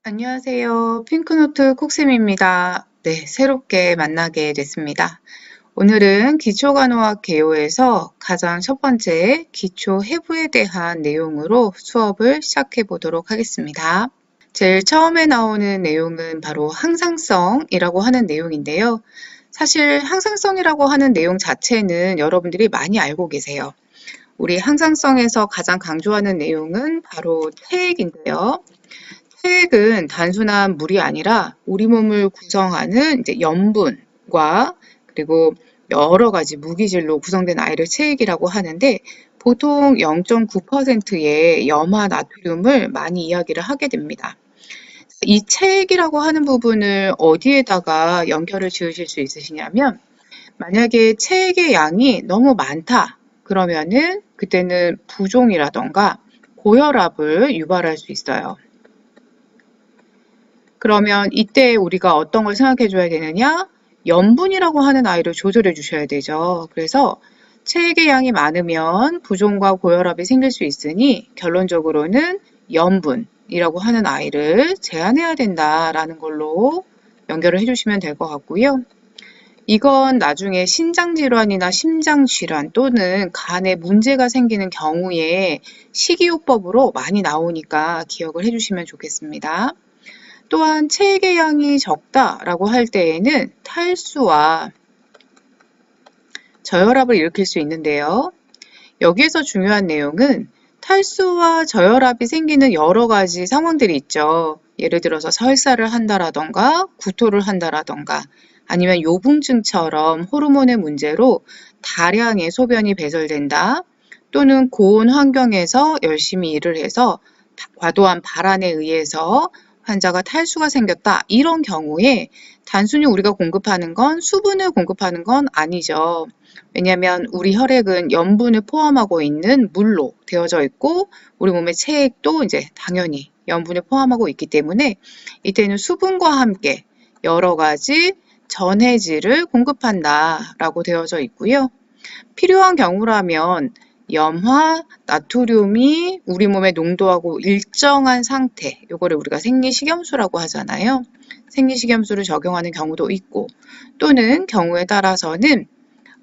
안녕하세요. 핑크노트 콕쌤입니다. 네, 새롭게 만나게 됐습니다. 오늘은 기초간호학 개요에서 가장 첫 번째 기초 해부에 대한 내용으로 수업을 시작해 보도록 하겠습니다. 제일 처음에 나오는 내용은 바로 항상성이라고 하는 내용인데요. 사실 항상성이라고 하는 내용 자체는 여러분들이 많이 알고 계세요. 우리 항상성에서 가장 강조하는 내용은 바로 체액인데요. 체액은 단순한 물이 아니라 우리 몸을 구성하는 이제 염분과 그리고 여러 가지 무기질로 구성된 아이를 체액이라고 하는데 보통 0.9%의 염화 나트륨을 많이 이야기를 하게 됩니다. 이 체액이라고 하는 부분을 어디에다가 연결을 지으실 수 있으시냐면 만약에 체액의 양이 너무 많다 그러면은 그때는 부종이라던가 고혈압을 유발할 수 있어요. 그러면 이때 우리가 어떤 걸 생각해 줘야 되느냐? 염분이라고 하는 아이를 조절해 주셔야 되죠. 그래서 체액의 양이 많으면 부종과 고혈압이 생길 수 있으니 결론적으로는 염분이라고 하는 아이를 제한해야 된다라는 걸로 연결을 해주시면 될 것 같고요. 이건 나중에 신장질환이나 심장질환 또는 간에 문제가 생기는 경우에 식이요법으로 많이 나오니까 기억을 해주시면 좋겠습니다. 또한 체액의 양이 적다라고 할 때에는 탈수와 저혈압을 일으킬 수 있는데요. 여기에서 중요한 내용은 탈수와 저혈압이 생기는 여러 가지 상황들이 있죠. 예를 들어서 설사를 한다라던가 구토를 한다라던가 아니면 요붕증처럼 호르몬의 문제로 다량의 소변이 배설된다 또는 고온 환경에서 열심히 일을 해서 과도한 발한에 의해서 환자가 탈수가 생겼다. 이런 경우에 단순히 우리가 공급하는 건 수분을 공급하는 건 아니죠. 왜냐하면 우리 혈액은 염분을 포함하고 있는 물로 되어져 있고 우리 몸의 체액도 이제 당연히 염분을 포함하고 있기 때문에 이때는 수분과 함께 여러 가지 전해질을 공급한다라고 되어져 있고요. 필요한 경우라면 염화, 나트륨이 우리 몸의 농도하고 일정한 상태, 요거를 우리가 생리식염수라고 하잖아요. 생리식염수를 적용하는 경우도 있고 또는 경우에 따라서는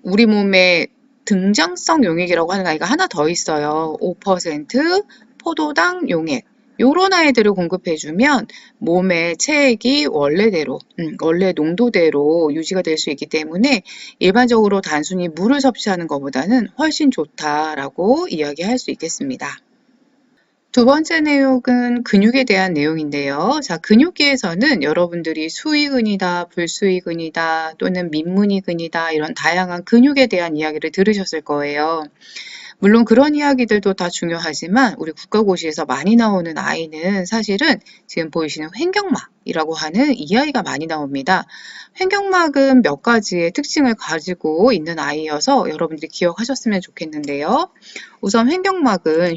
우리 몸에 등장성 용액이라고 하는 아이가 하나 더 있어요. 5% 포도당 용액. 요런 아이들을 공급해주면 몸의 체액이 원래대로, 원래 농도대로 유지가 될 수 있기 때문에 일반적으로 단순히 물을 섭취하는 것보다는 훨씬 좋다라고 이야기할 수 있겠습니다. 두 번째 내용은 근육에 대한 내용인데요. 자, 근육계에서는 여러분들이 수의근이다, 불수의근이다, 또는 민문이근이다 이런 다양한 근육에 대한 이야기를 들으셨을 거예요. 물론 그런 이야기들도 다 중요하지만 우리 국가고시에서 많이 나오는 아이는 사실은 지금 보이시는 횡격막이라고 하는 이 아이가 많이 나옵니다. 횡격막은 몇 가지의 특징을 가지고 있는 아이여서 여러분들이 기억하셨으면 좋겠는데요. 우선 횡격막은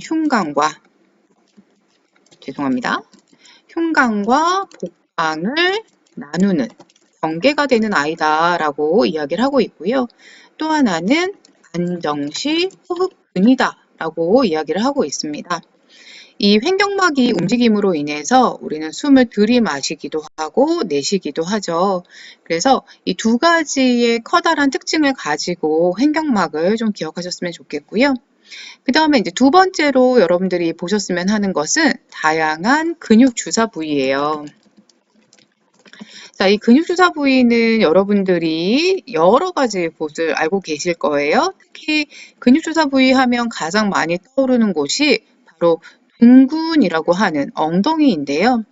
흉관과 복강을 나누는 경계가 되는 아이다라고 이야기를 하고 있고요. 또 하나는 안정시 호흡근이다 라고 이야기를 하고 있습니다. 이 횡격막이 움직임으로 인해서 우리는 숨을 들이마시기도 하고 내쉬기도 하죠. 그래서 이 두 가지의 커다란 특징을 가지고 횡격막을 좀 기억하셨으면 좋겠고요. 그 다음에 이제 두 번째로 여러분들이 보셨으면 하는 것은 다양한 근육 주사 부위예요. 자, 이 근육 주사 부위는 여러분들이 여러 가지 곳을 알고 계실 거예요. 특히 근육 주사 부위 하면 가장 많이 떠오르는 곳이 바로 둔근이라고 하는 엉덩이인데요.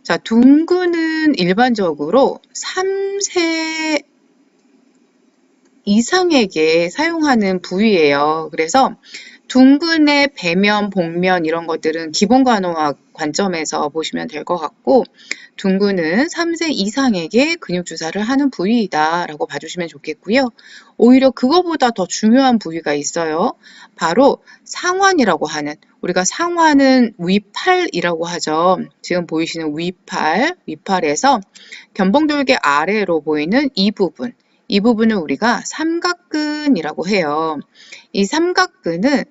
자, 둔근은 일반적으로 3세 이상에게 사용하는 부위예요. 그래서 둔근의 배면, 복면 이런 것들은 기본 간호학 관점에서 보시면 될 것 같고 둔근은 3세 이상에게 근육 주사를 하는 부위이다 라고 봐주시면 좋겠고요. 오히려 그거보다 더 중요한 부위가 있어요. 바로 상완이라고 하는 우리가 상완은 위팔이라고 하죠. 지금 보이시는 위팔에서 견봉돌개 아래로 보이는 이 부분을 우리가 삼각근이라고 해요. 이 삼각근은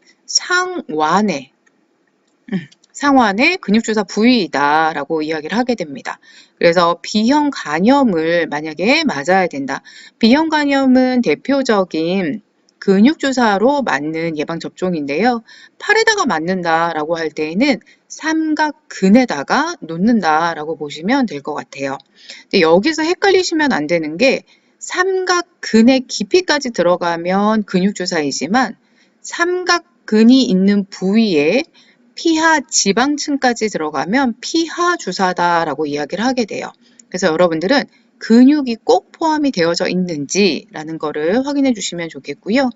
상완의 근육주사 부위이다 라고 이야기를 하게 됩니다. 그래서 B형 간염을 만약에 맞아야 된다. B형 간염은 대표적인 근육주사로 맞는 예방접종인데요. 팔에다가 맞는다라고 할 때에는 삼각근에다가 놓는다라고 보시면 될 것 같아요. 근데 여기서 헷갈리시면 안 되는 게 삼각근의 깊이까지 들어가면 근육주사이지만 삼각근이 있는 부위에 피하 지방층까지 들어가면 피하 주사다라고 이야기를 하게 돼요. 그래서 여러분들은 근육이 꼭 포함이 되어져 있는지라는 거를 확인해 주시면 좋겠고요.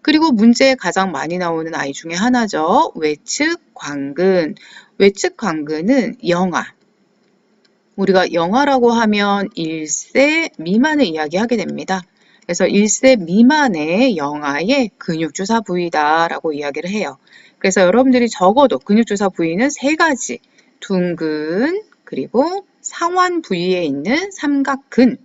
그리고 문제에 가장 많이 나오는 아이 중에 하나죠. 외측 광근. 외측 광근은 영아. 우리가 영아라고 하면 1세 미만을 이야기하게 됩니다. 그래서 1세 미만의 영아의 근육주사 부위다라고 이야기를 해요. 그래서 여러분들이 적어도 근육주사 부위는 세 가지, 둥근, 그리고 상완 부위에 있는 삼각근,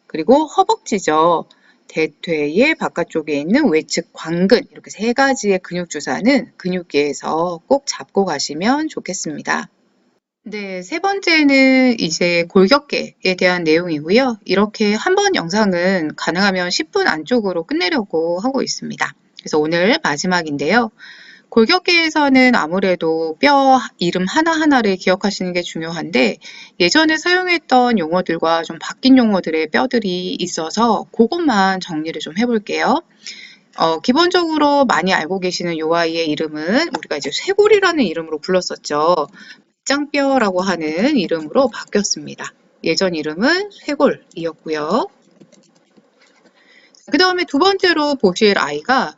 그리고 허벅지죠. 대퇴의 바깥쪽에 있는 외측 광근, 이렇게 세 가지의 근육주사는 근육계에서 꼭 잡고 가시면 좋겠습니다. 네, 세 번째는 이제 골격계에 대한 내용이고요. 이렇게 한 번 영상은 가능하면 10분 안쪽으로 끝내려고 하고 있습니다. 그래서 오늘 마지막인데요. 골격계에서는 아무래도 뼈 이름 하나하나를 기억하시는 게 중요한데 예전에 사용했던 용어들과 좀 바뀐 용어들의 뼈들이 있어서 그것만 정리를 좀 해볼게요. 기본적으로 많이 알고 계시는 요 아이의 이름은 우리가 이제 쇄골이라는 이름으로 불렀었죠. 짱뼈라고 하는 이름으로 바뀌었습니다. 예전 이름은 쇄골이었고요. 그 다음에 두 번째로 보실 아이가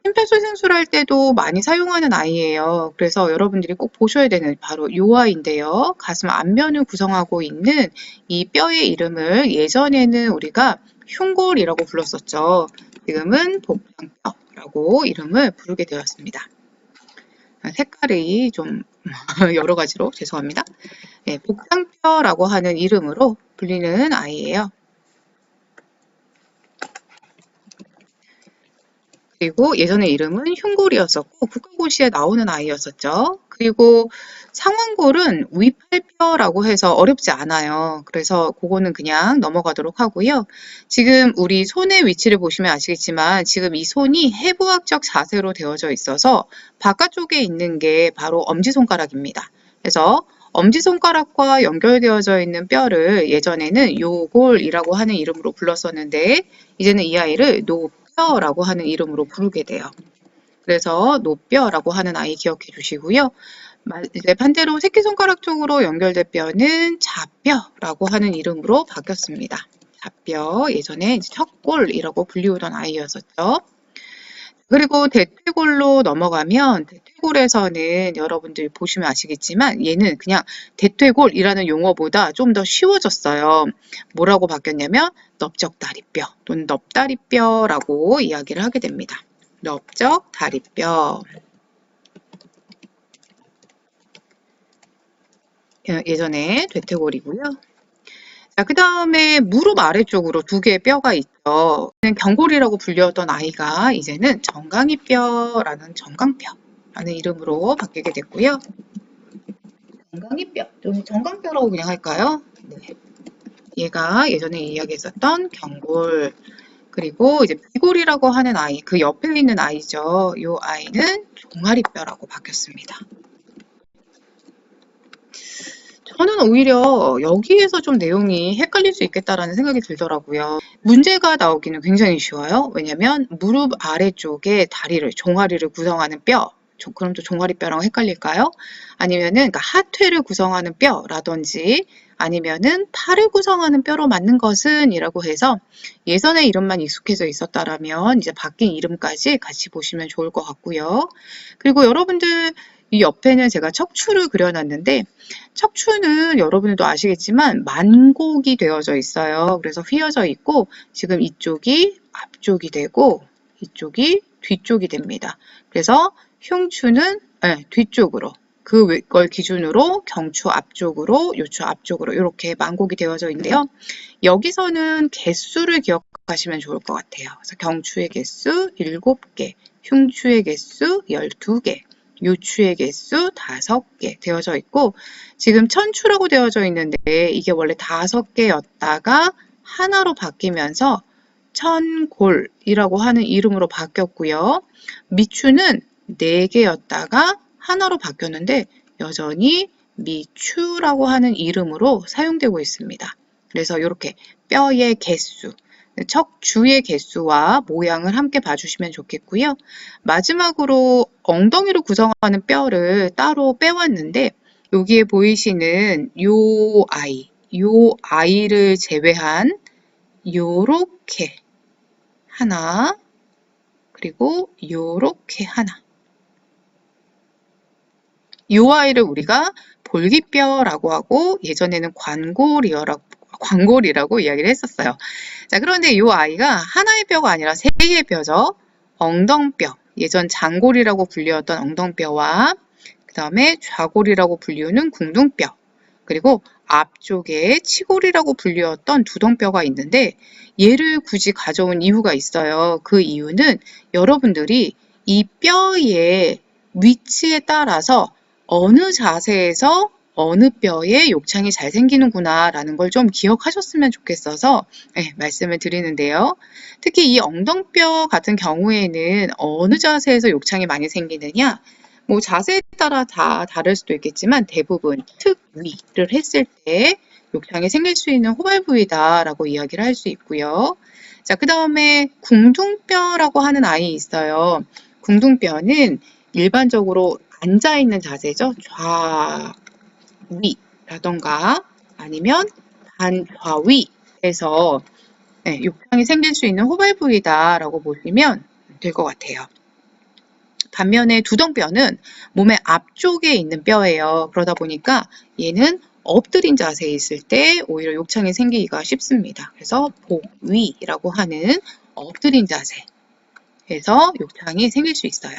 심폐소생술 할 때도 많이 사용하는 아이예요. 그래서 여러분들이 꼭 보셔야 되는 바로 이 아이인데요. 가슴 앞면을 구성하고 있는 이 뼈의 이름을 예전에는 우리가 흉골이라고 불렀었죠. 지금은 복장뼈라고 이름을 부르게 되었습니다. 색깔이 좀 여러 가지로 죄송합니다. 네, 복장뼈라고 하는 이름으로 불리는 아이예요. 그리고 예전에 이름은 흉골이었었고 국가고시에 나오는 아이였었죠. 그리고 상완골은 위팔뼈라고 해서 어렵지 않아요. 그래서 그거는 그냥 넘어가도록 하고요. 지금 우리 손의 위치를 보시면 아시겠지만 지금 이 손이 해부학적 자세로 되어져 있어서 바깥쪽에 있는 게 바로 엄지손가락입니다. 그래서 엄지손가락과 연결되어져 있는 뼈를 예전에는 요골이라고 하는 이름으로 불렀었는데 이제는 이 아이를 노뼈라고 하는 이름으로 부르게 돼요. 그래서 노뼈라고 하는 아이 기억해 주시고요. 이제 반대로 새끼손가락 쪽으로 연결된 뼈는 좌뼈라고 하는 이름으로 바뀌었습니다. 좌뼈, 예전에 척골이라고 불리우던 아이였었죠. 그리고 대퇴골로 넘어가면 대퇴골에서는 여러분들 보시면 아시겠지만 얘는 그냥 대퇴골이라는 용어보다 좀 더 쉬워졌어요. 뭐라고 바뀌었냐면 넓적다리뼈 또는 넓다리뼈라고 이야기를 하게 됩니다. 넓적다리뼈. 예전에 대퇴골이고요. 자, 그 다음에 무릎 아래쪽으로 두 개의 뼈가 있죠. 경골이라고 불렸던 아이가 이제는 정강이뼈라는 정강뼈라는 이름으로 바뀌게 됐고요. 정강이뼈, 좀 정강뼈라고 그냥 할까요? 네. 얘가 예전에 이야기했었던 경골. 그리고 이제 비골이라고 하는 아이, 그 옆에 있는 아이죠. 이 아이는 종아리뼈라고 바뀌었습니다. 저는 오히려 여기에서 좀 내용이 헷갈릴 수 있겠다라는 생각이 들더라고요. 문제가 나오기는 굉장히 쉬워요. 왜냐면 무릎 아래쪽에 다리를, 종아리를 구성하는 뼈, 그럼 또 종아리뼈랑 헷갈릴까요? 아니면은 그러니까 하퇴를 구성하는 뼈라든지 아니면은 팔을 구성하는 뼈로 맞는 것은 이라고 해서 예전의 이름만 익숙해져 있었다라면 이제 바뀐 이름까지 같이 보시면 좋을 것 같고요. 그리고 여러분들 이 옆에는 제가 척추를 그려놨는데 척추는 여러분들도 아시겠지만 만곡이 되어져 있어요. 그래서 휘어져 있고 지금 이쪽이 앞쪽이 되고 이쪽이 뒤쪽이 됩니다. 그래서 흉추는 뒤쪽으로 그걸 기준으로 경추 앞쪽으로 요추 앞쪽으로 이렇게 만곡이 되어져 있는데요. 여기서는 개수를 기억하시면 좋을 것 같아요. 그래서 경추의 개수 7개, 흉추의 개수 12개 요추의 개수 5개 되어져 있고 지금 천추라고 되어져 있는데 이게 원래 5개였다가 하나로 바뀌면서 천골이라고 하는 이름으로 바뀌었고요. 미추는 4개였다가 하나로 바뀌었는데 여전히 미추라고 하는 이름으로 사용되고 있습니다. 그래서 이렇게 뼈의 개수, 척추의 개수와 모양을 함께 봐주시면 좋겠고요. 마지막으로 엉덩이로 구성하는 뼈를 따로 빼왔는데 여기에 보이시는 요 아이를 제외한 요렇게 하나, 그리고 요렇게 하나. 요 아이를 우리가 볼기뼈라고 하고 예전에는 관골이라고 이야기를 했었어요. 자, 그런데 이 아이가 하나의 뼈가 아니라 3개의 뼈죠. 엉덩뼈, 예전 장골이라고 불리웠던 엉덩뼈와 그 다음에 좌골이라고 불리우는 궁둥뼈, 그리고 앞쪽에 치골이라고 불리웠던 두덩뼈가 있는데 얘를 굳이 가져온 이유가 있어요. 그 이유는 여러분들이 이 뼈의 위치에 따라서 어느 자세에서 어느 뼈에 욕창이 잘 생기는구나 라는 걸 좀 기억하셨으면 좋겠어서 말씀을 드리는데요. 특히 이 엉덩뼈 같은 경우에는 어느 자세에서 욕창이 많이 생기느냐, 뭐 자세에 따라 다 다를 수도 있겠지만 대부분 특위를 했을 때 욕창이 생길 수 있는 호발 부위다라고 이야기를 할 수 있고요. 자, 그 다음에 궁둥뼈라고 하는 아이 있어요. 궁둥뼈는 일반적으로 앉아있는 자세죠. 좌위라던가 아니면 반좌위에서 욕창이 생길 수 있는 호발 부위다라고 보시면 될 것 같아요. 반면에 두덩뼈는 몸의 앞쪽에 있는 뼈예요. 그러다 보니까 얘는 엎드린 자세에 있을 때 오히려 욕창이 생기기가 쉽습니다. 그래서 복위라고 하는 엎드린 자세에서 욕창이 생길 수 있어요.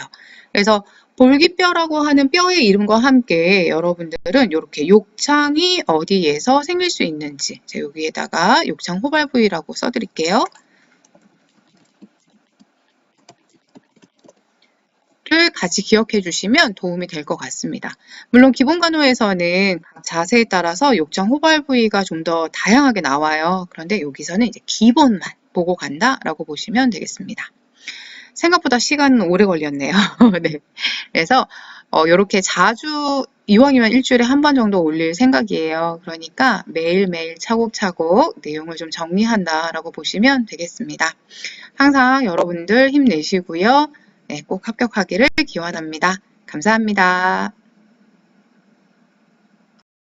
그래서 볼기뼈라고 하는 뼈의 이름과 함께 여러분들은 이렇게 욕창이 어디에서 생길 수 있는지 제가 여기에다가 욕창 호발 부위라고 써드릴게요. 를 같이 기억해 주시면 도움이 될 것 같습니다. 물론 기본 간호에서는 각 자세에 따라서 욕창 호발 부위가 좀 더 다양하게 나와요. 그런데 여기서는 이제 기본만 보고 간다라고 보시면 되겠습니다. 생각보다 시간은 오래 걸렸네요. 네. 그래서 이렇게 자주 이왕이면 일주일에 한 번 정도 올릴 생각이에요. 그러니까 매일매일 차곡차곡 내용을 좀 정리한다라고 보시면 되겠습니다. 항상 여러분들 힘내시고요. 네, 꼭 합격하기를 기원합니다. 감사합니다.